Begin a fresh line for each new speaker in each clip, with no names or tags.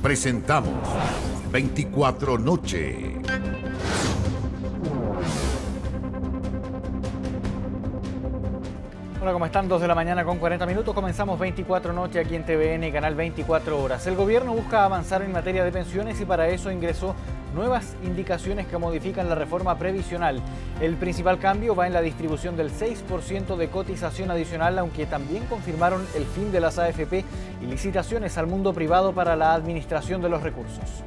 Presentamos 24 Noche.
Hola, ¿cómo están? 2 de la mañana con 40 minutos. Comenzamos 24 Noche aquí en TVN, Canal 24 Horas. El gobierno busca avanzar en materia de pensiones y para eso ingresó nuevas indicaciones que modifican la reforma previsional. El principal cambio va en la distribución del 6% de cotización adicional, aunque también confirmaron el fin de las AFP y licitaciones al mundo privado para la administración de los recursos.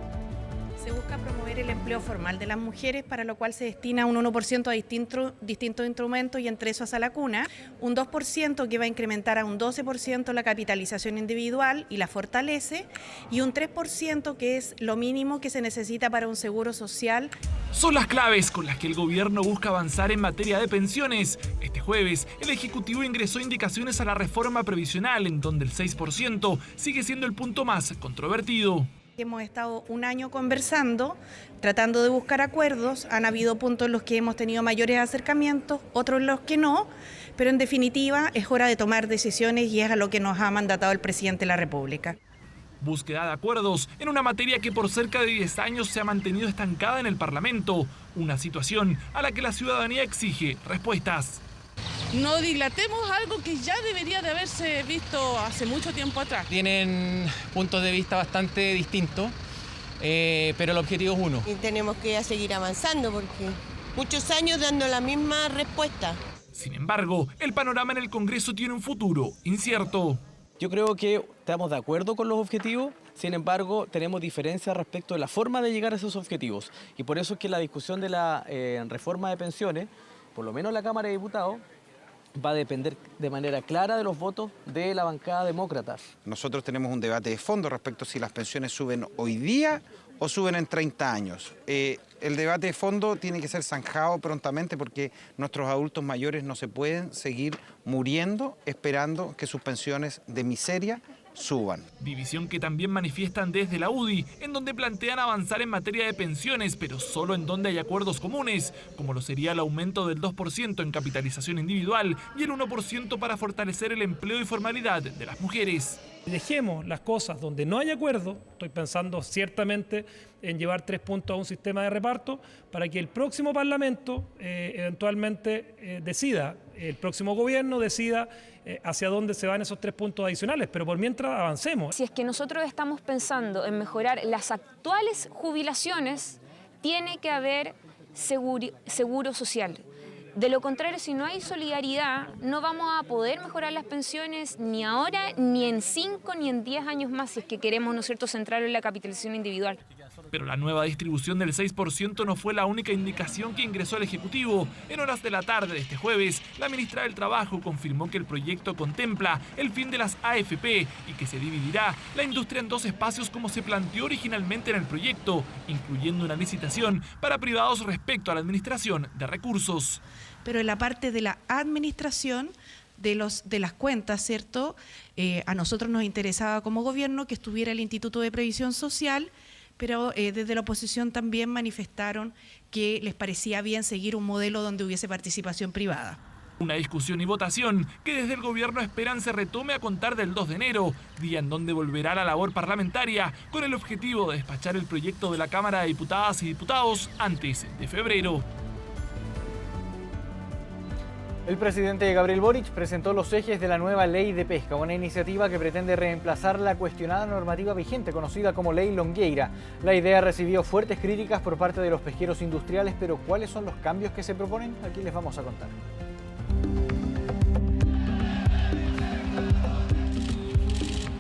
Se busca promover el empleo formal de las mujeres, para lo cual se destina un 1% a distintos instrumentos, y entre esos a la cuna, un 2% que va a incrementar a un 12% la capitalización individual y la fortalece, y un 3% que es lo mínimo que se necesita para un seguro social.
Son las claves con las que el gobierno busca avanzar en materia de pensiones. Este jueves, el Ejecutivo ingresó indicaciones a la reforma previsional, en donde el 6% sigue siendo el punto más controvertido.
Hemos estado un año conversando, tratando de buscar acuerdos. Han habido puntos en los que hemos tenido mayores acercamientos, otros en los que no, pero en definitiva es hora de tomar decisiones y es a lo que nos ha mandatado el presidente de la República.
Búsqueda de acuerdos en una materia que por cerca de 10 años se ha mantenido estancada en el Parlamento, una situación a la que la ciudadanía exige respuestas.
No dilatemos algo que ya debería de haberse visto hace mucho tiempo atrás.
Tienen puntos de vista bastante distintos, pero el objetivo es uno.
Y tenemos que seguir avanzando porque muchos años dando la misma respuesta.
Sin embargo, el panorama en el Congreso tiene un futuro incierto.
Yo creo que estamos de acuerdo con los objetivos, sin embargo tenemos diferencias respecto de la forma de llegar a esos objetivos. Y por eso es que la discusión de la reforma de pensiones, por lo menos en la Cámara de Diputados, va a depender de manera clara de los votos de la bancada demócrata.
Nosotros tenemos un debate de fondo respecto a si las pensiones suben hoy día o suben en 30 años. El debate de fondo tiene que ser zanjado prontamente porque nuestros adultos mayores no se pueden seguir muriendo esperando que sus pensiones de miseria suban.
División que también manifiestan desde la UDI, en donde plantean avanzar en materia de pensiones, pero solo en donde hay acuerdos comunes, como lo sería el aumento del 2% en capitalización individual y el 1% para fortalecer el empleo y formalidad de las mujeres.
Dejemos las cosas donde no hay acuerdo. Estoy pensando ciertamente en llevar 3 puntos a un sistema de reparto para que el próximo Parlamento eventualmente decida, el próximo gobierno decida hacia dónde se van esos 3 puntos adicionales, pero por mientras avancemos.
Si es que nosotros estamos pensando en mejorar las actuales jubilaciones, tiene que haber seguro social. De lo contrario, si no hay solidaridad, no vamos a poder mejorar las pensiones ni ahora, ni en 5, ni en 10 años más, si es que queremos, ¿no es cierto?, centrarlo en la capitalización individual.
Pero la nueva distribución del 6% no fue la única indicación que ingresó el Ejecutivo. En horas de la tarde de este jueves, la ministra del Trabajo confirmó que el proyecto contempla el fin de las AFP y que se dividirá la industria en 2 espacios como se planteó originalmente en el proyecto, incluyendo una licitación para privados respecto a la administración de recursos.
Pero en la parte de la administración de las cuentas, ¿cierto? A nosotros nos interesaba como gobierno que estuviera el Instituto de Previsión Social, pero desde la oposición también manifestaron que les parecía bien seguir un modelo donde hubiese participación privada.
Una discusión y votación que desde el gobierno esperan se retome a contar del 2 de enero, día en donde volverá la labor parlamentaria con el objetivo de despachar el proyecto de la Cámara de Diputadas y Diputados antes de febrero.
El presidente Gabriel Boric presentó los ejes de la nueva ley de pesca, una iniciativa que pretende reemplazar la cuestionada normativa vigente conocida como Ley Longueira. La idea recibió fuertes críticas por parte de los pesqueros industriales, pero ¿cuáles son los cambios que se proponen? Aquí les vamos a contar.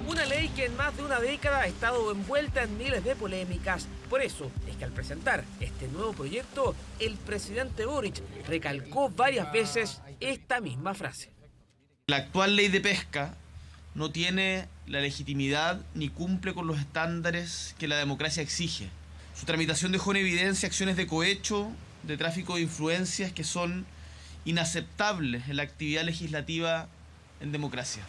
Una ley que en más de una década ha estado envuelta en miles de polémicas. Por eso es que al presentar este nuevo proyecto, el presidente Boric recalcó varias veces esta misma frase.
La actual ley de pesca no tiene la legitimidad ni cumple con los estándares que la democracia exige. Su tramitación dejó en evidencia acciones de cohecho, de tráfico de influencias que son inaceptables en la actividad legislativa en democracia.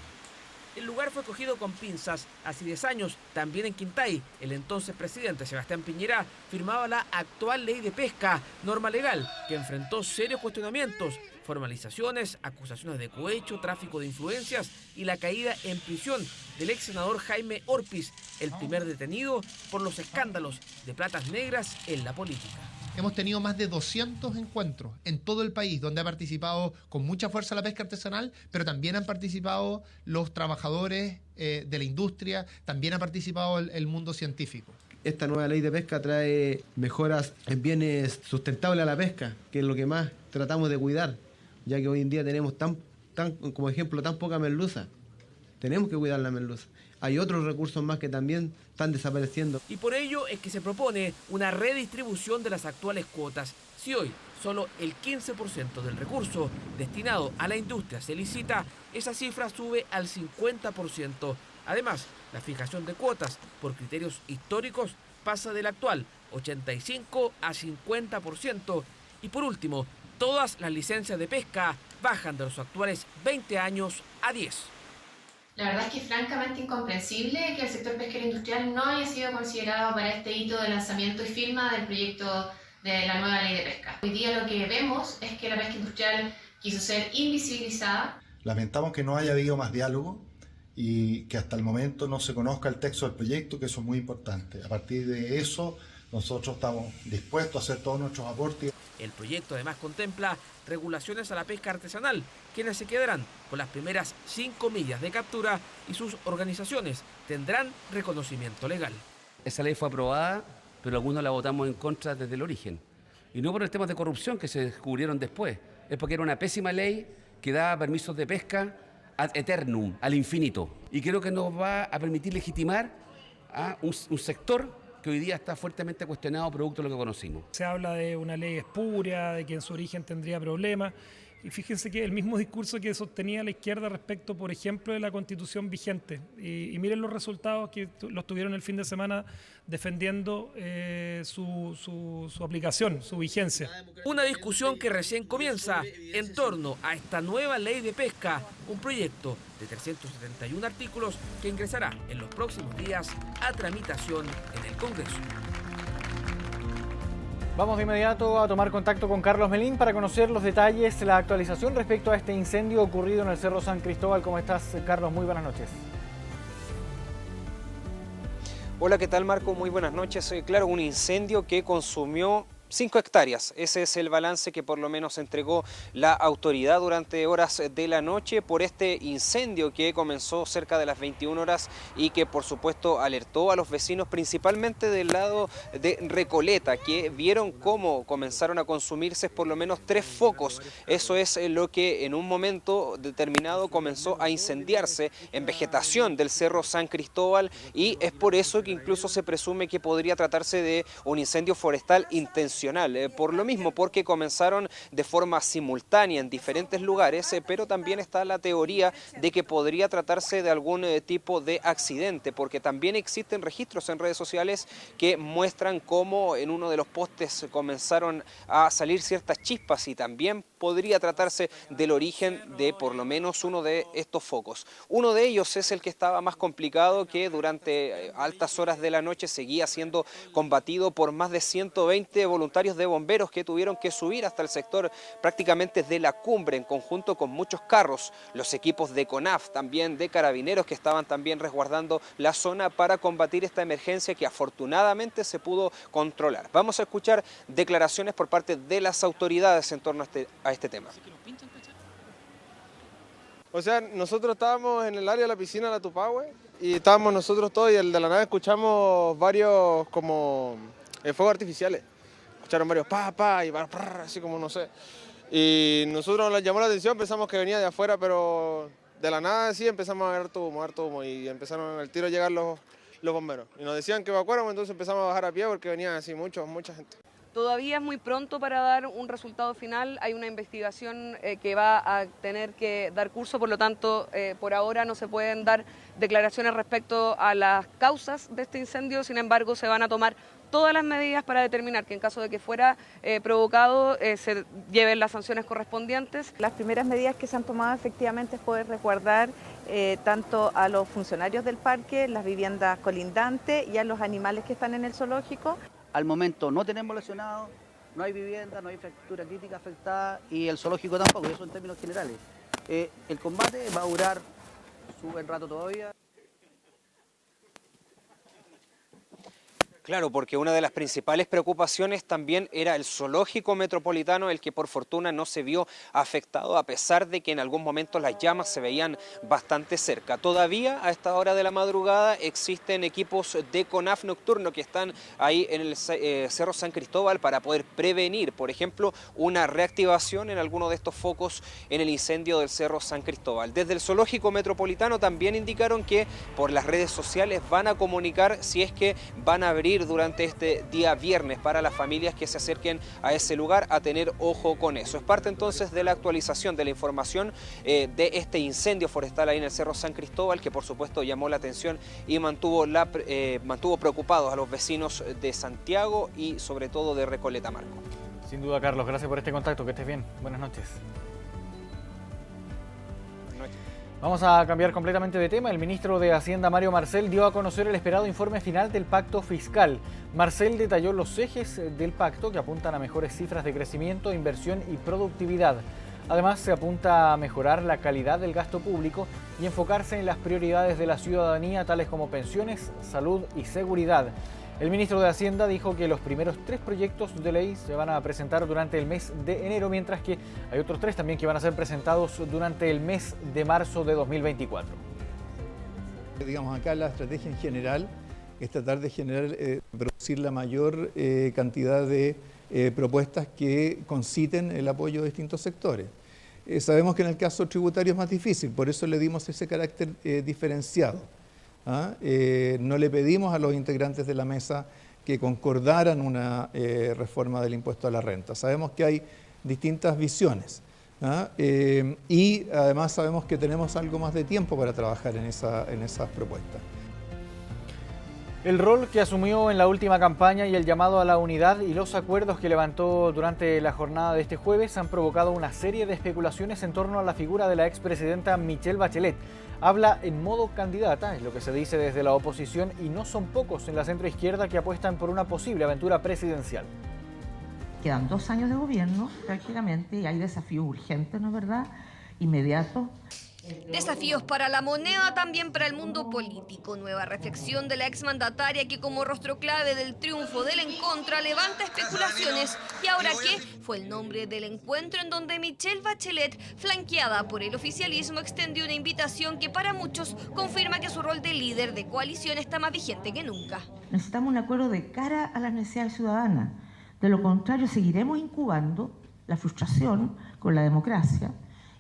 El lugar fue cogido con pinzas. Hace 10 años, también en Quintay, el entonces presidente Sebastián Piñera firmaba la actual ley de pesca, norma legal que enfrentó serios cuestionamientos. formalizaciones, acusaciones de cohecho, tráfico de influencias y la caída en prisión del ex senador Jaime Orpiz, el primer detenido por los escándalos de platas negras en la política.
Hemos tenido más de 200 encuentros en todo el país donde ha participado con mucha fuerza la pesca artesanal, pero también han participado los trabajadores de la industria, también ha participado el mundo científico.
Esta nueva ley de pesca trae mejoras en bienes sustentables a la pesca, que es lo que más tratamos de cuidar, ya que hoy en día tenemos como ejemplo, tan poca merluza. Tenemos que cuidar la merluza. Hay otros recursos más que también están desapareciendo.
Y por ello es que se propone una redistribución de las actuales cuotas. Si hoy solo el 15% del recurso destinado a la industria se licita, esa cifra sube al 50%. Además, la fijación de cuotas por criterios históricos pasa del actual 85 a 50%. Y por último, todas las licencias de pesca bajan de los actuales 20 años a 10.
La verdad es que es francamente incomprensible que el sector pesquero industrial no haya sido considerado para este hito de lanzamiento y firma del proyecto de la nueva ley de pesca. Hoy día lo que vemos es que la pesca industrial quiso ser invisibilizada.
Lamentamos que no haya habido más diálogo y que hasta el momento no se conozca el texto del proyecto, que eso es muy importante. A partir de eso, nosotros estamos dispuestos a hacer todos nuestros aportes.
El proyecto además contempla regulaciones a la pesca artesanal, quienes se quedarán con las primeras 5 millas de captura y sus organizaciones tendrán reconocimiento legal.
Esa ley fue aprobada, pero algunos la votamos en contra desde el origen. Y no por el tema de corrupción que se descubrieron después, es porque era una pésima ley que daba permisos de pesca ad eternum, al infinito. Y creo que nos va a permitir legitimar a un sector que hoy día está fuertemente cuestionado producto de lo que conocimos.
Se habla de una ley espuria, de que en su origen tendría problemas, y fíjense que el mismo discurso que sostenía la izquierda respecto, por ejemplo, de la Constitución vigente. Y miren los resultados que los tuvieron el fin de semana defendiendo su aplicación, su vigencia.
Una discusión que recién comienza en torno a esta nueva ley de pesca, un proyecto de 371 artículos que ingresará en los próximos días a tramitación en el Congreso.
Vamos de inmediato a tomar contacto con Carlos Melín para conocer los detalles, la actualización respecto a este incendio ocurrido en el Cerro San Cristóbal. ¿Cómo estás, Carlos? Muy buenas noches.
Hola, ¿qué tal, Marco? Muy buenas noches. Claro, un incendio que consumió 5 hectáreas. Ese es el balance que por lo menos entregó la autoridad durante horas de la noche por este incendio que comenzó cerca de las 21 horas y que por supuesto alertó a los vecinos, principalmente del lado de Recoleta, que vieron cómo comenzaron a consumirse por lo menos 3 focos. Eso es lo que en un momento determinado comenzó a incendiarse en vegetación del Cerro San Cristóbal, y es por eso que incluso se presume que podría tratarse de un incendio forestal intencional. Por lo mismo, porque comenzaron de forma simultánea en diferentes lugares, pero también está la teoría de que podría tratarse de algún tipo de accidente, porque también existen registros en redes sociales que muestran cómo en uno de los postes comenzaron a salir ciertas chispas, y también podría tratarse del origen de por lo menos uno de estos focos. Uno de ellos es el que estaba más complicado, que durante altas horas de la noche seguía siendo combatido por más de 120 voluntarios de bomberos que tuvieron que subir hasta el sector prácticamente de la cumbre en conjunto con muchos carros, los equipos de CONAF, también de carabineros que estaban también resguardando la zona para combatir esta emergencia que afortunadamente se pudo controlar. Vamos a escuchar declaraciones por parte de las autoridades en torno a este tema.
O sea, nosotros estábamos en el área de la piscina de la Tupahue y estábamos nosotros todos, y de la nada escuchamos varios como fuegos artificiales. Escucharon varios y así como no sé. Y nosotros nos llamó la atención, pensamos que venía de afuera, pero de la nada sí empezamos a ver humo y empezaron al tiro a llegar los bomberos. Y nos decían que evacuáramos, entonces empezamos a bajar a pie porque venían así mucha gente.
Todavía es muy pronto para dar un resultado final, hay una investigación que va a tener que dar curso, por lo tanto, por ahora no se pueden dar declaraciones respecto a las causas de este incendio, sin embargo, se van a tomar todas las medidas para determinar que en caso de que fuera provocado se lleven las sanciones correspondientes.
Las primeras medidas que se han tomado efectivamente es poder resguardar tanto a los funcionarios del parque, las viviendas colindantes y a los animales que están en el zoológico.
Al momento no tenemos lesionados,
no hay vivienda, no hay infraestructura crítica afectada y el zoológico tampoco, eso en términos generales. El combate va a durar su buen rato todavía.
Claro, porque una de las principales preocupaciones también era el zoológico metropolitano, el que por fortuna no se vio afectado, a pesar de que en algún momento las llamas se veían bastante cerca. Todavía a esta hora de la madrugada existen equipos de CONAF nocturno que están ahí en el Cerro San Cristóbal para poder prevenir, por ejemplo, una reactivación en alguno de estos focos en el incendio del Cerro San Cristóbal. Desde el zoológico metropolitano también indicaron que por las redes sociales van a comunicar si es que van a abrir durante este día viernes para las familias que se acerquen a ese lugar, a tener ojo con eso. Es parte entonces de la actualización de la información de este incendio forestal ahí en el Cerro San Cristóbal, que por supuesto llamó la atención y mantuvo preocupados a los vecinos de Santiago y sobre todo de Recoleta, Marco.
Sin duda, Carlos, gracias por este contacto, que estés bien. Buenas noches. Vamos a cambiar completamente de tema. El ministro de Hacienda, Mario Marcel, dio a conocer el esperado informe final del pacto fiscal. Marcel detalló los ejes del pacto que apuntan a mejores cifras de crecimiento, inversión y productividad. Además, se apunta a mejorar la calidad del gasto público y enfocarse en las prioridades de la ciudadanía, tales como pensiones, salud y seguridad. El ministro de Hacienda dijo que los primeros 3 proyectos de ley se van a presentar durante el mes de enero, mientras que hay otros 3 también que van a ser presentados durante el mes de marzo de 2024.
Digamos, acá la estrategia en general es tratar de producir la mayor cantidad de propuestas que conciten el apoyo de distintos sectores. Sabemos que en el caso tributario es más difícil, por eso le dimos ese carácter diferenciado. No le pedimos a los integrantes de la mesa que concordaran una reforma del impuesto a la renta. Sabemos que hay distintas visiones y además sabemos que tenemos algo más de tiempo para trabajar en esas propuestas.
El rol que asumió en la última campaña y el llamado a la unidad y los acuerdos que levantó durante la jornada de este jueves han provocado una serie de especulaciones en torno a la figura de la expresidenta Michelle Bachelet. Habla en modo candidata, es lo que se dice desde la oposición, y no son pocos en la centroizquierda que apuestan por una posible aventura presidencial.
Quedan 2 años de gobierno prácticamente y hay desafíos urgentes, ¿no es verdad?, inmediatos.
Desafíos para la moneda, también para el mundo político. Nueva reflexión de la exmandataria que como rostro clave del triunfo del en contra levanta especulaciones. ¿Y ahora qué? Fue el nombre del encuentro en donde Michelle Bachelet, flanqueada por el oficialismo, extendió una invitación que para muchos confirma que su rol de líder de coalición está más vigente que nunca.
Necesitamos un acuerdo de cara a las necesidades ciudadanas. De lo contrario, seguiremos incubando la frustración con la democracia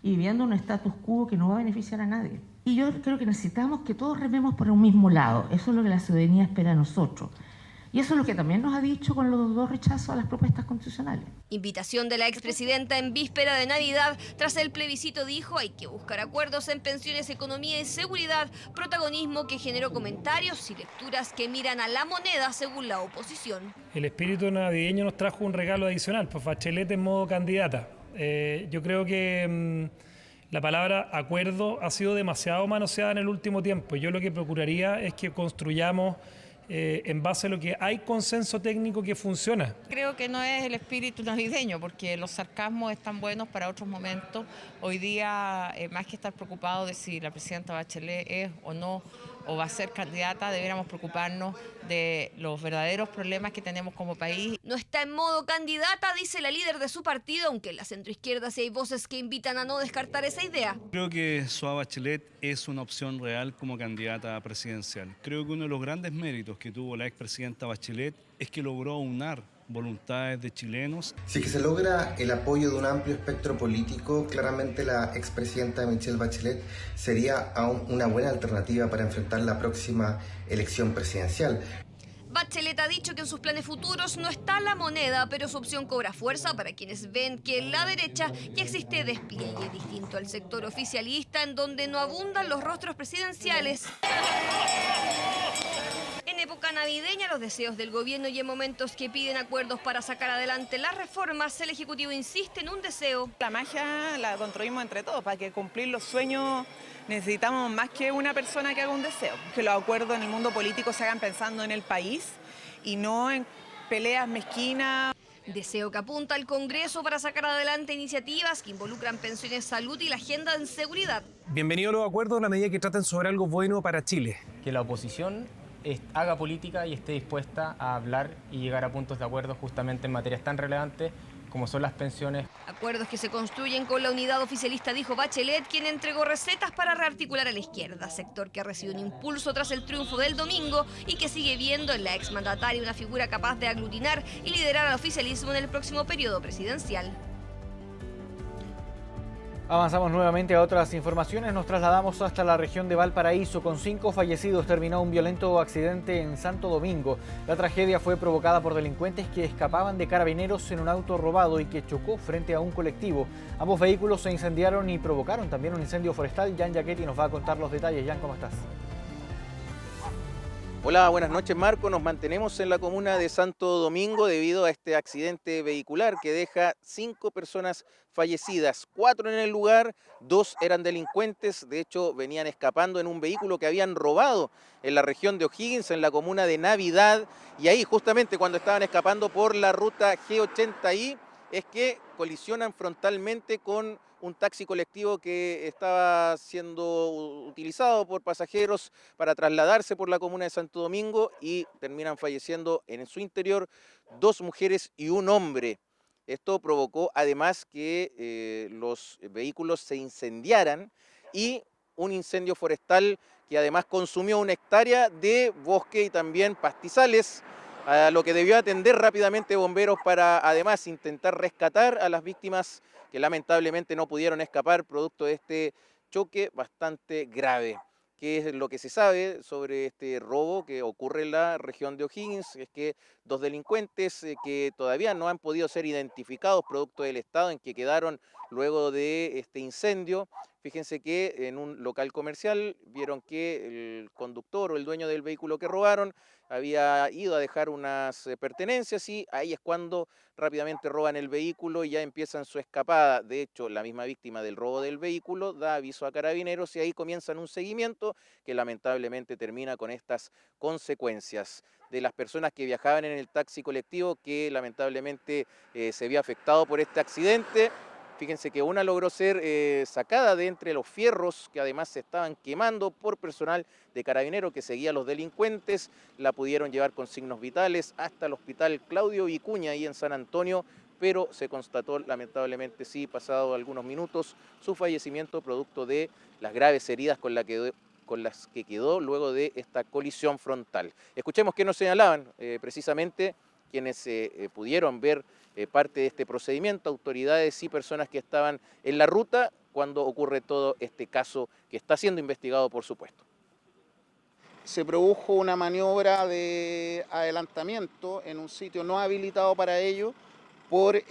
y viviendo un status quo que no va a beneficiar a nadie. Y yo creo que necesitamos que todos rememos por un mismo lado. Eso es lo que la ciudadanía espera de nosotros. Y eso es lo que también nos ha dicho con los 2 rechazos a las propuestas constitucionales.
Invitación de la expresidenta en víspera de Navidad. Tras el plebiscito dijo hay que buscar acuerdos en pensiones, economía y seguridad. Protagonismo que generó comentarios y lecturas que miran a la moneda según la oposición.
El espíritu navideño nos trajo un regalo adicional, pues Bachelet en modo candidata. Yo creo que la palabra acuerdo ha sido demasiado manoseada en el último tiempo. Yo lo que procuraría es que construyamos en base a lo que hay consenso técnico que funciona.
Creo que no es el espíritu navideño, porque los sarcasmos están buenos para otros momentos. Hoy día, más que estar preocupados de si la presidenta Bachelet es o no, o va a ser candidata, deberíamos preocuparnos de los verdaderos problemas que tenemos como país.
No está en modo candidata, dice la líder de su partido, aunque en la centroizquierda sí hay voces que invitan a no descartar esa idea.
Creo que Soa Bachelet es una opción real como candidata presidencial. Creo que uno de los grandes méritos que tuvo la expresidenta Bachelet es que logró unar voluntades de chilenos.
Si que se logra el apoyo de un amplio espectro político, claramente la expresidenta Michelle Bachelet sería aún una buena alternativa para enfrentar la próxima elección presidencial.
Bachelet ha dicho que en sus planes futuros no está la moneda, pero su opción cobra fuerza para quienes ven que en la derecha ya existe despliegue distinto al sector oficialista, en donde no abundan los rostros presidenciales. En época navideña, los deseos del gobierno y en momentos que piden acuerdos para sacar adelante las reformas, el Ejecutivo insiste en un deseo.
La magia la construimos entre todos. Para que cumplir los sueños necesitamos más que una persona que haga un deseo. Que los acuerdos en el mundo político se hagan pensando en el país y no en peleas mezquinas.
Deseo que apunta al Congreso para sacar adelante iniciativas que involucran pensiones, salud y la agenda en seguridad.
Bienvenido a los acuerdos, una medida que tratan sobre algo bueno para Chile.
Que la oposición haga política y esté dispuesta a hablar y llegar a puntos de acuerdo justamente en materias tan relevantes como son las pensiones.
Acuerdos que se construyen con la unidad oficialista, dijo Bachelet, quien entregó recetas para rearticular a la izquierda, sector que ha recibido un impulso tras el triunfo del domingo y que sigue viendo en la exmandataria una figura capaz de aglutinar y liderar al oficialismo en el próximo periodo presidencial.
Avanzamos nuevamente a otras informaciones. Nos trasladamos hasta la región de Valparaíso. Con 5 fallecidos terminó un violento accidente en Santo Domingo. La tragedia fue provocada por delincuentes que escapaban de carabineros en un auto robado y que chocó frente a un colectivo. Ambos vehículos se incendiaron y provocaron también un incendio forestal. Jan Giachetti nos va a contar los detalles. Jan, ¿cómo estás?
Hola, buenas noches, Marco. Nos mantenemos en la comuna de Santo Domingo debido a este accidente vehicular que deja 5 personas fallecidas, 4 en el lugar, 2 eran delincuentes, de hecho venían escapando en un vehículo que habían robado en la región de O'Higgins, en la comuna de Navidad, y ahí justamente cuando estaban escapando por la ruta G80I es que colisionan frontalmente con un taxi colectivo que estaba siendo utilizado por pasajeros para trasladarse por la comuna de Santo Domingo y terminan falleciendo en su interior 2 mujeres y un hombre. Esto provocó además que los vehículos se incendiaran y un incendio forestal que además consumió 1 hectárea de bosque y también pastizales, a lo que debió atender rápidamente bomberos para además intentar rescatar a las víctimas que lamentablemente no pudieron escapar producto de este choque bastante grave. ¿Qué es lo que se sabe sobre este robo que ocurre en la región de O'Higgins? Es que 2 delincuentes que todavía no han podido ser identificados producto del estado en que quedaron luego de este incendio. Fíjense que en un local comercial vieron que el conductor o el dueño del vehículo que robaron había ido a dejar unas pertenencias y ahí es cuando rápidamente roban el vehículo y ya empiezan su escapada. De hecho, la misma víctima del robo del vehículo da aviso a carabineros y ahí comienzan un seguimiento que lamentablemente termina con estas consecuencias. De las personas que viajaban en el taxi colectivo que lamentablemente se vio afectado por este accidente, fíjense que una logró ser sacada de entre los fierros que además se estaban quemando por personal de Carabineros que seguía a los delincuentes. La pudieron llevar con signos vitales hasta el hospital Claudio Vicuña ahí en San Antonio, pero se constató lamentablemente, sí, pasado algunos minutos, su fallecimiento producto de las graves heridas con las que quedó luego de esta colisión frontal. Escuchemos qué nos señalaban precisamente quienes pudieron ver parte de este procedimiento, autoridades y personas que estaban en la ruta cuando ocurre todo este caso que está siendo investigado, por supuesto.
Se produjo una maniobra de adelantamiento en un sitio no habilitado para ello por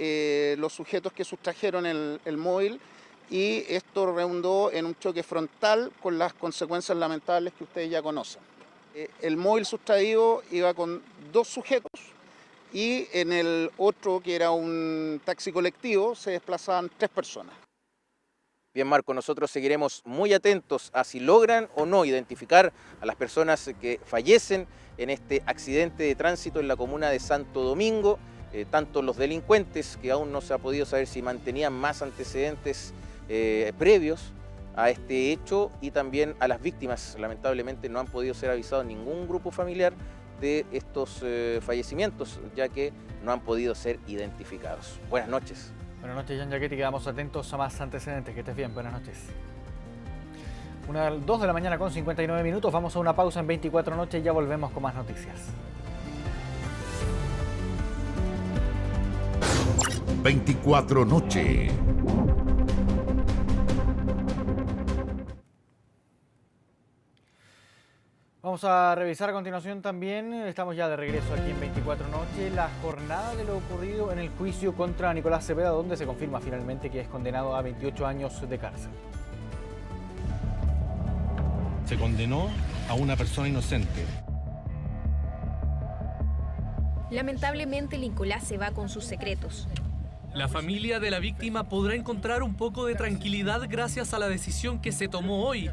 los sujetos que sustrajeron el móvil y esto redundó en un choque frontal con las consecuencias lamentables que ustedes ya conocen. El móvil sustraído iba con 2 sujetos y en el otro, que era un taxi colectivo, se desplazaban 3 personas.
Bien, Marco, nosotros seguiremos muy atentos a si logran o no identificar a las personas que fallecen en este accidente de tránsito en la comuna de Santo Domingo, tanto los delincuentes, que aún no se ha podido saber si mantenían más antecedentes previos a este hecho, y también a las víctimas. Lamentablemente no han podido ser avisados ningún grupo familiar de estos fallecimientos, ya que no han podido ser identificados. Buenas noches.
Buenas noches, Jan Giachetti. Quedamos atentos a más antecedentes. Que estés bien. Buenas noches. 2 de la mañana con 59 minutos. Vamos a una pausa en 24 Noche y ya volvemos con más noticias.
24 Noche.
Vamos a revisar a continuación también, estamos ya de regreso aquí en 24 Noche, la jornada de lo ocurrido en el juicio contra Nicolás Cepeda, donde se confirma finalmente que es condenado a 28 años de cárcel.
Se condenó a una persona inocente.
Lamentablemente, Nicolás se va con sus secretos.
La familia de la víctima podrá encontrar un poco de tranquilidad gracias a la decisión que se tomó hoy.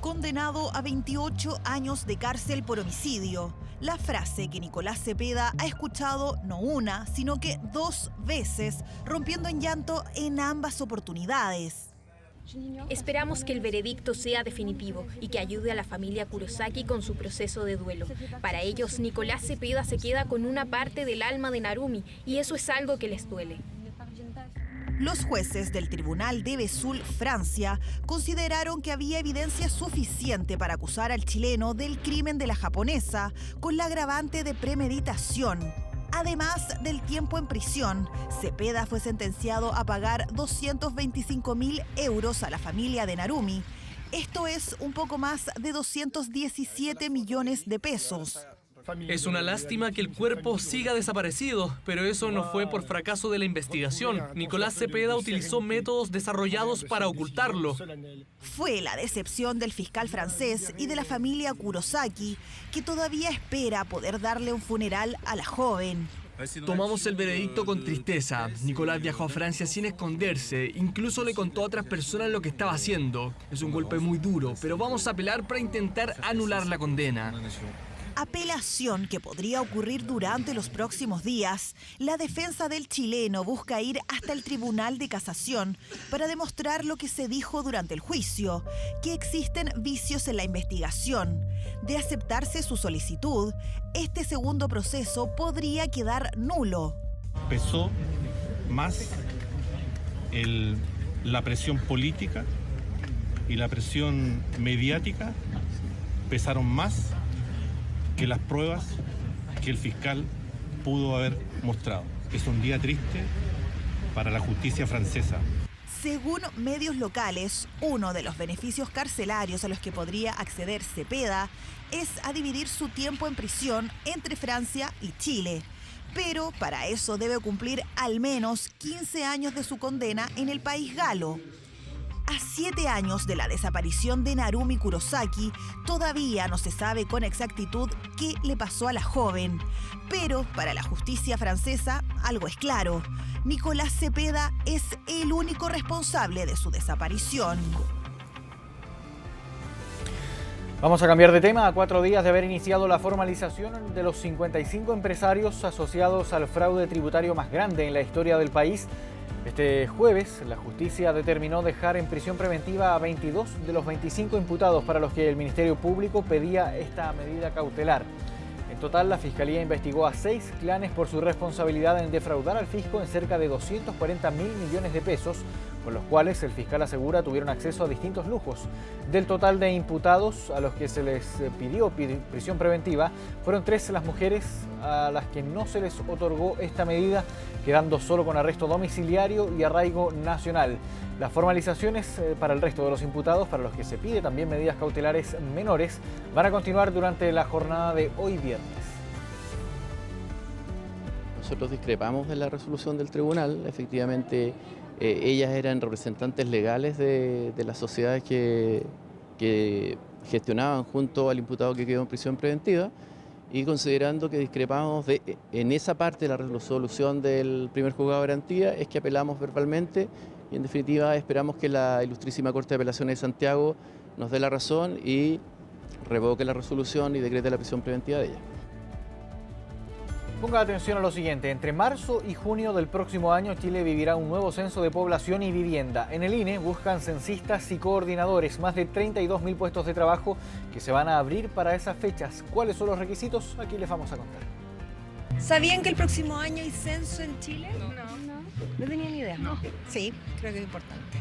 Condenado a 28 años de cárcel por homicidio.
La frase que Nicolás Cepeda ha escuchado no una, sino que 2 veces, rompiendo en llanto en ambas oportunidades.
Esperamos que el veredicto sea definitivo y que ayude a la familia Kurosaki con su proceso de duelo. Para ellos, Nicolás Cepeda se queda con una parte del alma de Narumi y eso es algo que les duele.
Los jueces del Tribunal de Vesoul, Francia, consideraron que había evidencia suficiente para acusar al chileno del crimen de la japonesa, con la agravante de premeditación. Además del tiempo en prisión, Cepeda fue sentenciado a pagar 225.000 euros a la familia de Narumi. Esto es un poco más de 217 millones de pesos.
Es una lástima que el cuerpo siga desaparecido, pero eso no fue por fracaso de la investigación. Nicolás Cepeda utilizó métodos desarrollados para ocultarlo.
Fue la decepción del fiscal francés y de la familia Kurosaki, que todavía espera poder darle un funeral a la joven.
Tomamos el veredicto con tristeza. Nicolás viajó a Francia sin esconderse. Incluso le contó a otras personas lo que estaba haciendo. Es un golpe muy duro, pero vamos a apelar para intentar anular la condena.
Apelación que podría ocurrir durante los próximos días. La defensa del chileno busca ir hasta el Tribunal de Casación para demostrar lo que se dijo durante el juicio, que existen vicios en la investigación. De aceptarse su solicitud, este segundo proceso podría quedar nulo.
Pesó más la presión política y la presión mediática, pesaron más que las pruebas que el fiscal pudo haber mostrado. Es un día triste para la justicia francesa.
Según medios locales, uno de los beneficios carcelarios a los que podría acceder Cepeda es a dividir su tiempo en prisión entre Francia y Chile. Pero para eso debe cumplir al menos 15 años de su condena en el país galo. A 7 años de la desaparición de Narumi Kurosaki, todavía no se sabe con exactitud qué le pasó a la joven. Pero para la justicia francesa, algo es claro. Nicolás Cepeda es el único responsable de su desaparición.
Vamos a cambiar de tema. A 4 días de haber iniciado la formalización de los 55 empresarios asociados al fraude tributario más grande en la historia del país, este jueves, la justicia determinó dejar en prisión preventiva a 22 de los 25 imputados para los que el Ministerio Público pedía esta medida cautelar. En total, la Fiscalía investigó a 6 clanes por su responsabilidad en defraudar al fisco en cerca de 240.000 millones de pesos, con los cuales el fiscal asegura tuvieron acceso a distintos lujos. Del total de imputados a los que se les pidió prisión preventiva, fueron 3 las mujeres a las que no se les otorgó esta medida, quedando solo con arresto domiciliario y arraigo nacional. Las formalizaciones para el resto de los imputados, para los que se pide también medidas cautelares menores, van a continuar durante la jornada de hoy viernes.
Nosotros discrepamos de la resolución del tribunal. Efectivamente, ellas eran representantes legales de las sociedades que gestionaban junto al imputado que quedó en prisión preventiva, y considerando que discrepamos en esa parte de la resolución del primer juzgado de garantía, es que apelamos verbalmente y en definitiva esperamos que la Ilustrísima Corte de Apelaciones de Santiago nos dé la razón y revoque la resolución y decrete la prisión preventiva de ella.
Ponga atención a lo siguiente: entre marzo y junio del próximo año, Chile vivirá un nuevo censo de población y vivienda. En el INE buscan censistas y coordinadores, más de 32.000 puestos de trabajo que se van a abrir para esas fechas. ¿Cuáles son los requisitos? Aquí les vamos a contar.
¿Sabían que el próximo año hay censo en Chile? No tenía ni idea. No. Sí, creo que es importante.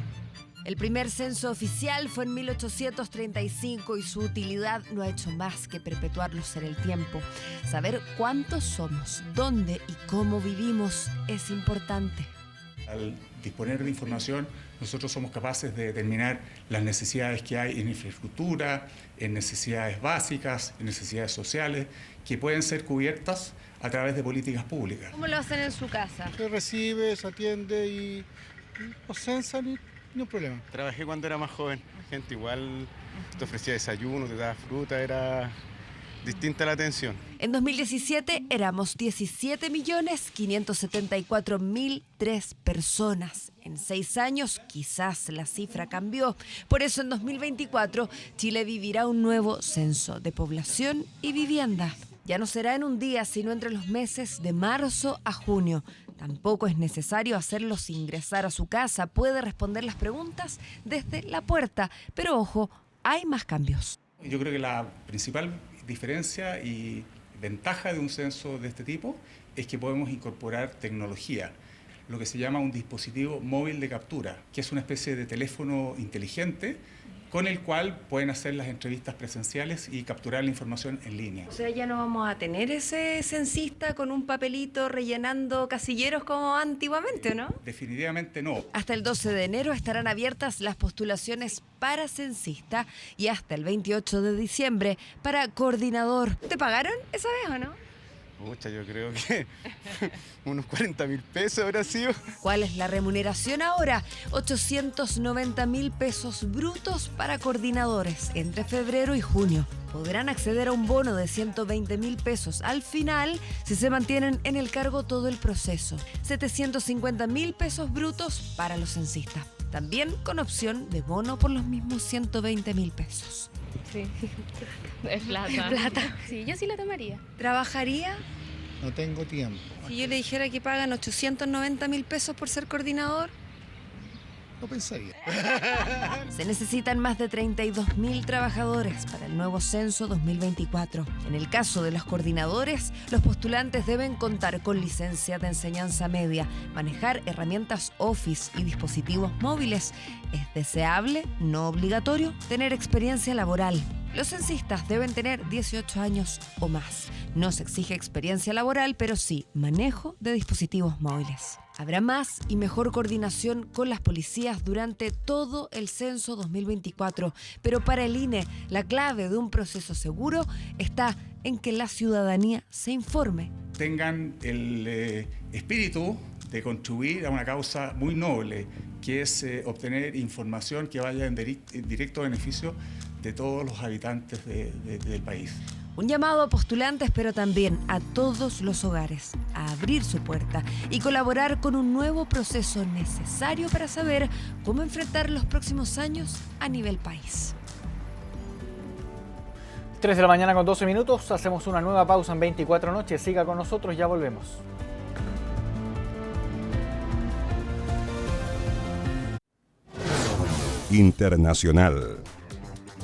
El primer censo oficial fue en 1835 y su utilidad no ha hecho más que perpetuarlos en el tiempo. Saber cuántos somos, dónde y cómo vivimos es importante.
Al disponer de información, nosotros somos capaces de determinar las necesidades que hay en infraestructura, en necesidades básicas, en necesidades sociales, que pueden ser cubiertas a través de políticas públicas.
¿Cómo lo hacen en su casa?
Se recibe, se atiende y los censan y no hay problema.
Trabajé cuando era más joven. La gente igual te ofrecía desayuno, te daba fruta, era distinta la atención.
En 2017 éramos 17.574.003 personas. En 6 años quizás la cifra cambió. Por eso en 2024 Chile vivirá un nuevo censo de población y vivienda.
Ya no será en un día, sino entre los meses de marzo a junio. Tampoco es necesario hacerlos ingresar a su casa. Puede responder las preguntas desde la puerta. Pero ojo, hay más cambios.
Yo creo que la principal diferencia y ventaja de un censo de este tipo es que podemos incorporar tecnología, lo que se llama un dispositivo móvil de captura, que es una especie de teléfono inteligente con el cual pueden hacer las entrevistas presenciales y capturar la información en línea.
O sea, ya no vamos a tener ese censista con un papelito rellenando casilleros como antiguamente, ¿no?
Definitivamente no.
Hasta el 12 de enero estarán abiertas las postulaciones para censista y hasta el 28 de diciembre para coordinador. ¿Te pagaron esa vez o no?
Pucha, yo creo que unos 40.000 pesos habrá sido.
¿Cuál es la remuneración ahora? 890.000 pesos brutos para coordinadores entre febrero y junio. Podrán acceder a un bono de 120.000 pesos al final si se mantienen en el cargo todo el proceso. 750.000 pesos brutos para los censistas. También con opción de bono por los mismos 120.000 pesos.
Sí, es plata.
Es plata.
Sí, yo sí la tomaría.
¿Trabajaría?
No tengo tiempo.
Si yo le dijera que pagan 890.000 pesos por ser coordinador.
No pensaría.
Se necesitan más de 32.000 trabajadores para el nuevo censo 2024. En el caso de los coordinadores, los postulantes deben contar con licencia de enseñanza media, manejar herramientas Office y dispositivos móviles. Es deseable, no obligatorio, tener experiencia laboral. Los censistas deben tener 18 años o más. No se exige experiencia laboral, pero sí manejo de dispositivos móviles. Habrá más y mejor coordinación con las policías durante todo el censo 2024. Pero para el INE, la clave de un proceso seguro está en que la ciudadanía se informe.
Tengan el espíritu de contribuir a una causa muy noble, que es obtener información que vaya en directo beneficio de todos los habitantes del país.
Un llamado a postulantes, pero también a todos los hogares, a abrir su puerta y colaborar con un nuevo proceso necesario para saber cómo enfrentar los próximos años a nivel país.
3 de la mañana con 12 minutos, hacemos una nueva pausa en 24 noches. Siga con nosotros, ya volvemos.
Internacional.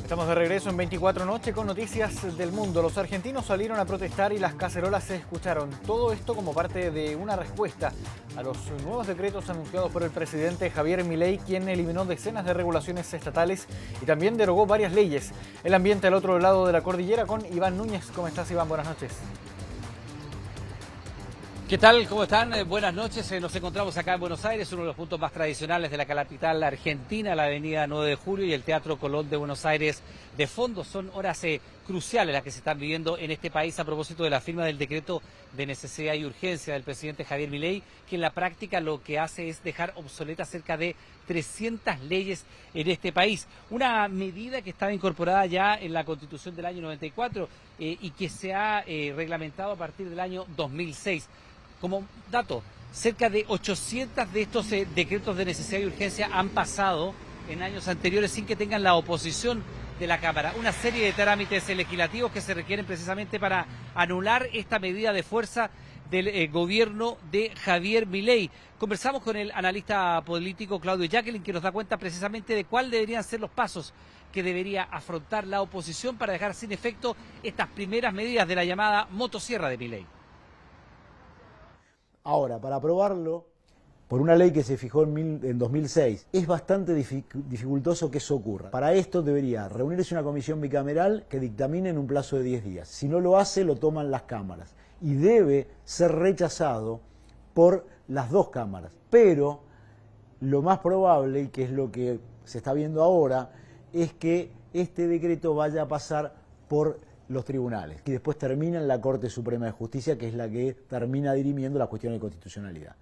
Estamos de regreso en 24 Noche con noticias del mundo. Los argentinos salieron a protestar y las cacerolas se escucharon. Todo esto como parte de una respuesta a los nuevos decretos anunciados por el presidente Javier Milei, quien eliminó decenas de regulaciones estatales y también derogó varias leyes. El ambiente al otro lado de la cordillera con Iván Núñez. ¿Cómo estás, Iván? Buenas noches.
¿Qué tal? ¿Cómo están? Buenas noches. Nos encontramos acá en Buenos Aires, uno de los puntos más tradicionales de la capital argentina, la avenida 9 de Julio y el Teatro Colón de Buenos Aires. De fondo son horas cruciales las que se están viviendo en este país a propósito de la firma del decreto de necesidad y urgencia del presidente Javier Milei, que en la práctica lo que hace es dejar obsoletas cerca de 300 leyes en este país. Una medida que estaba incorporada ya en la Constitución del año 94 y que se ha reglamentado a partir del año 2006. Como dato, cerca de 800 de estos decretos de necesidad y urgencia han pasado en años anteriores sin que tengan la oposición de la Cámara. Una serie de trámites legislativos que se requieren precisamente para anular esta medida de fuerza del gobierno de Javier Milei. Conversamos con el analista político Claudio Yakelin, que nos da cuenta precisamente de cuáles deberían ser los pasos que debería afrontar la oposición para dejar sin efecto estas primeras medidas de la llamada motosierra de Milei.
Ahora, para aprobarlo, por una ley que se fijó en 2006, es bastante dificultoso que eso ocurra. Para esto debería reunirse una comisión bicameral que dictamine en un plazo de 10 días. Si no lo hace, lo toman las cámaras. Y debe ser rechazado por las dos cámaras. Pero lo más probable, y que es lo que se está viendo ahora, es que este decreto vaya a pasar por los tribunales y después termina en la Corte Suprema de Justicia, que es la que termina dirimiendo la cuestión de constitucionalidad.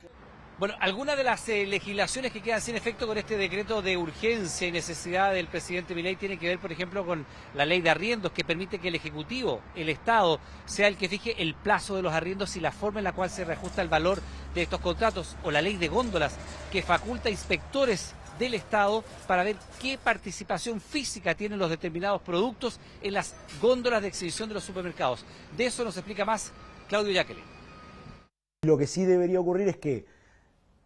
Bueno, algunas de las legislaciones que quedan sin efecto con este decreto de urgencia y necesidad del presidente Milei tienen que ver, por ejemplo, con la ley de arriendos, que permite que el Ejecutivo, el Estado, sea el que fije el plazo de los arriendos y la forma en la cual se reajusta el valor de estos contratos, o la ley de góndolas, que faculta inspectores del Estado para ver qué participación física tienen los determinados productos en las góndolas de exhibición de los supermercados. De eso nos explica más Claudio Jacqueline.
Lo que sí debería ocurrir es que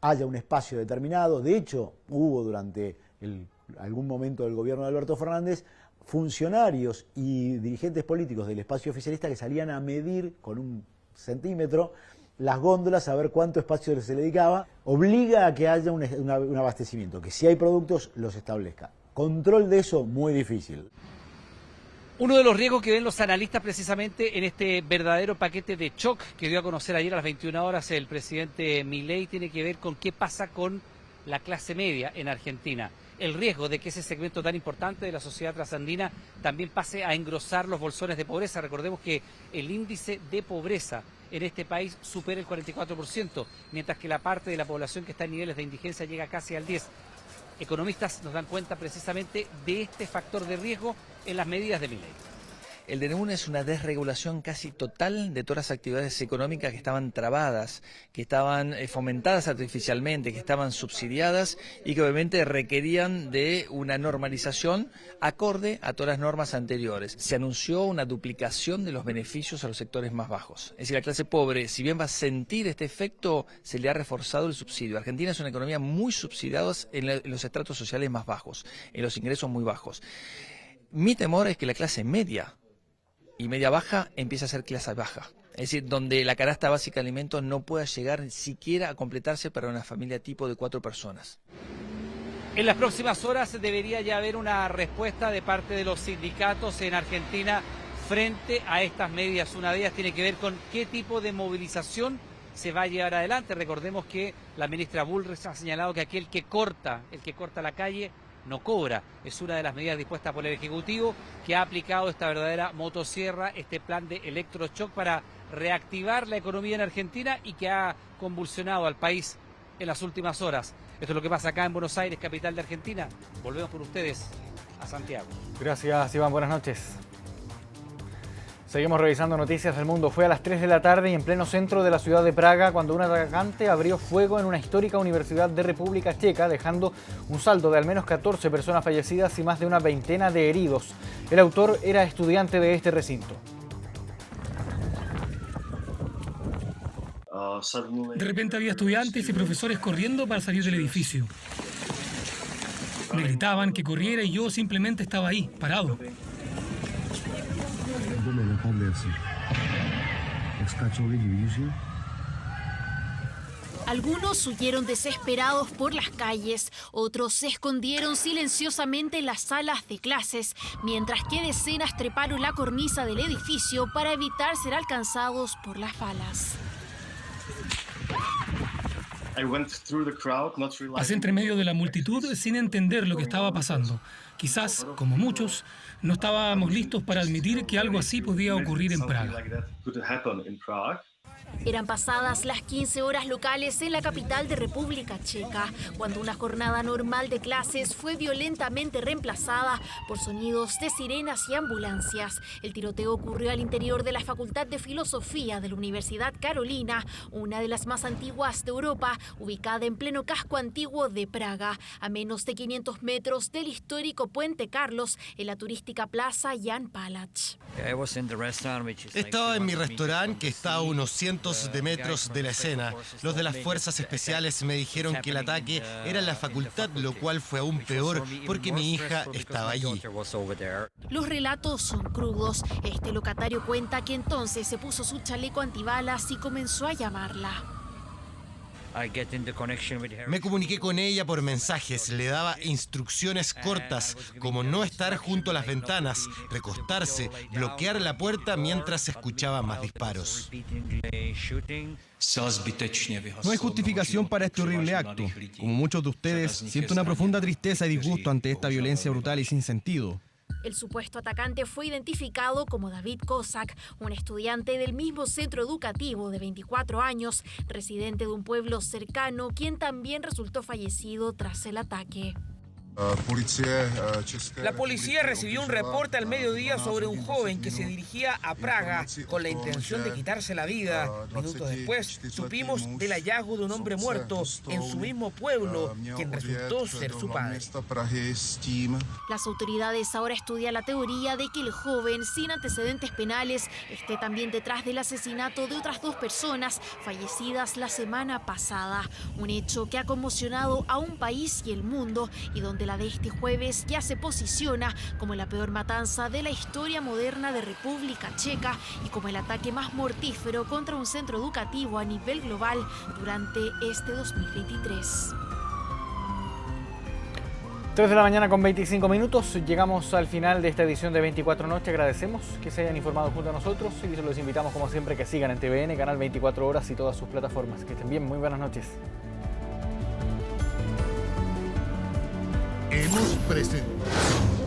haya un espacio determinado. De hecho, hubo durante algún momento del gobierno de Alberto Fernández funcionarios y dirigentes políticos del espacio oficialista que salían a medir con un centímetro las góndolas, a ver cuánto espacio se le dedicaba. Obliga a que haya un abastecimiento, que si hay productos los establezca. Control de eso muy difícil.
Uno de los riesgos que ven los analistas precisamente en este verdadero paquete de shock que dio a conocer ayer a las 21 horas el presidente Milei tiene que ver con qué pasa con la clase media en Argentina. El riesgo de que ese segmento tan importante de la sociedad trasandina también pase a engrosar los bolsones de pobreza. Recordemos que el índice de pobreza en este país supera el 44%, mientras que la parte de la población que está en niveles de indigencia llega casi al 10%. Economistas nos dan cuenta precisamente de este factor de riesgo en las medidas de Milei.
El DNU es una desregulación casi total de todas las actividades económicas que estaban trabadas, que estaban fomentadas artificialmente, que estaban subsidiadas y que obviamente requerían de una normalización acorde a todas las normas anteriores. Se anunció una duplicación de los beneficios a los sectores más bajos. Es decir, la clase pobre, si bien va a sentir este efecto, se le ha reforzado el subsidio. Argentina es una economía muy subsidiada en los estratos sociales más bajos, en los ingresos muy bajos. Mi temor es que la clase media y media baja empieza a ser clase baja. Es decir, donde la canasta básica de alimentos no pueda llegar ni siquiera a completarse para una familia tipo de 4 personas.
En las próximas horas debería ya haber una respuesta de parte de los sindicatos en Argentina frente a estas medidas. Una de ellas tiene que ver con qué tipo de movilización se va a llevar adelante. Recordemos que la ministra Bullrich ha señalado que el que corta la calle no cobra. Es una de las medidas dispuestas por el Ejecutivo, que ha aplicado esta verdadera motosierra, este plan de electroshock para reactivar la economía en Argentina y que ha convulsionado al país en las últimas horas. Esto es lo que pasa acá en Buenos Aires, capital de Argentina. Volvemos con ustedes a Santiago.
Gracias, Iván. Buenas noches. Seguimos revisando noticias del mundo. Fue a las 3 de la tarde y en pleno centro de la ciudad de Praga cuando un atacante abrió fuego en una histórica universidad de República Checa, dejando un saldo de al menos 14 personas fallecidas y más de una veintena de heridos. El autor era estudiante de este recinto.
De repente había estudiantes y profesores corriendo para salir del edificio. Me gritaban que corriera y yo simplemente estaba ahí, parado.
Algunos huyeron desesperados por las calles, otros se escondieron silenciosamente en las salas de clases, mientras que decenas treparon la cornisa del edificio para evitar ser alcanzados por las balas.
Pasé entre medio de la multitud sin entender lo que estaba pasando. Quizás, como muchos, no estábamos listos para admitir que algo así podía ocurrir en Praga.
Eran pasadas las 15 horas locales en la capital de República Checa, cuando una jornada normal de clases fue violentamente reemplazada por sonidos de sirenas y ambulancias. El tiroteo ocurrió al interior de la Facultad de Filosofía de la Universidad Carolina, una de las más antiguas de Europa, ubicada en pleno casco antiguo de Praga, a menos de 500 metros del histórico Puente Carlos, en la turística plaza Jan Palach.
Estaba en mi restaurante que está a unos cientos de metros de la escena. Los de las fuerzas especiales me dijeron que el ataque era en la facultad, lo cual fue aún peor porque mi hija estaba allí.
Los relatos son crudos. Este locatario cuenta que entonces se puso su chaleco antibalas y comenzó a llamarla.
Me comuniqué con ella por mensajes, le daba instrucciones cortas, como no estar junto a las ventanas, recostarse, bloquear la puerta mientras escuchaba más disparos.
No hay justificación para este horrible acto. Como muchos de ustedes, siento una profunda tristeza y disgusto ante esta violencia brutal y sin sentido.
El supuesto atacante fue identificado como David Kozak, un estudiante del mismo centro educativo de 24 años, residente de un pueblo cercano, quien también resultó fallecido tras el ataque.
La policía recibió un reporte al mediodía sobre un joven que se dirigía a Praga con la intención de quitarse la vida. Minutos después, supimos del hallazgo de un hombre muerto en su mismo pueblo, quien resultó ser su padre.
Las autoridades ahora estudian la teoría de que el joven, sin antecedentes penales, esté también detrás del asesinato de otras 2 personas fallecidas la semana pasada. Un hecho que ha conmocionado a un país y el mundo, y donde la de este jueves ya se posiciona como la peor matanza de la historia moderna de República Checa y como el ataque más mortífero contra un centro educativo a nivel global durante este 2023.
3 de la mañana con 25 minutos. Llegamos al final de esta edición de 24 Noche. Agradecemos que se hayan informado junto a nosotros y los invitamos como siempre que sigan en TVN, Canal 24 Horas y todas sus plataformas. Que estén bien, muy buenas noches.
Hemos presentado